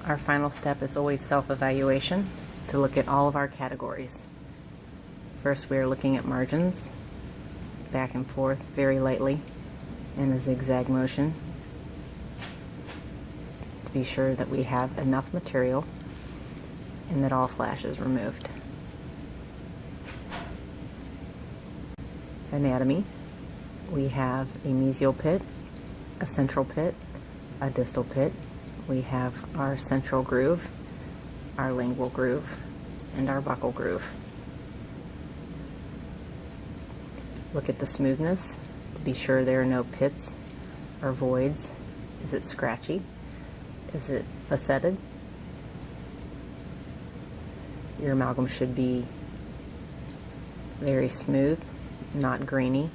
Our final step is always self-evaluation to look at all of our categories. First, we are looking at margins, back and forth very lightly in a zigzag motion to be sure that we have enough material and that all flash is removed. Anatomy, we have a mesial pit, a central pit, a distal pit. We have our central groove, our lingual groove, and our buccal groove. Look at the smoothness to be sure there are no pits or voids. Is it scratchy? Is it facetted? Your amalgam should be very smooth, not grainy.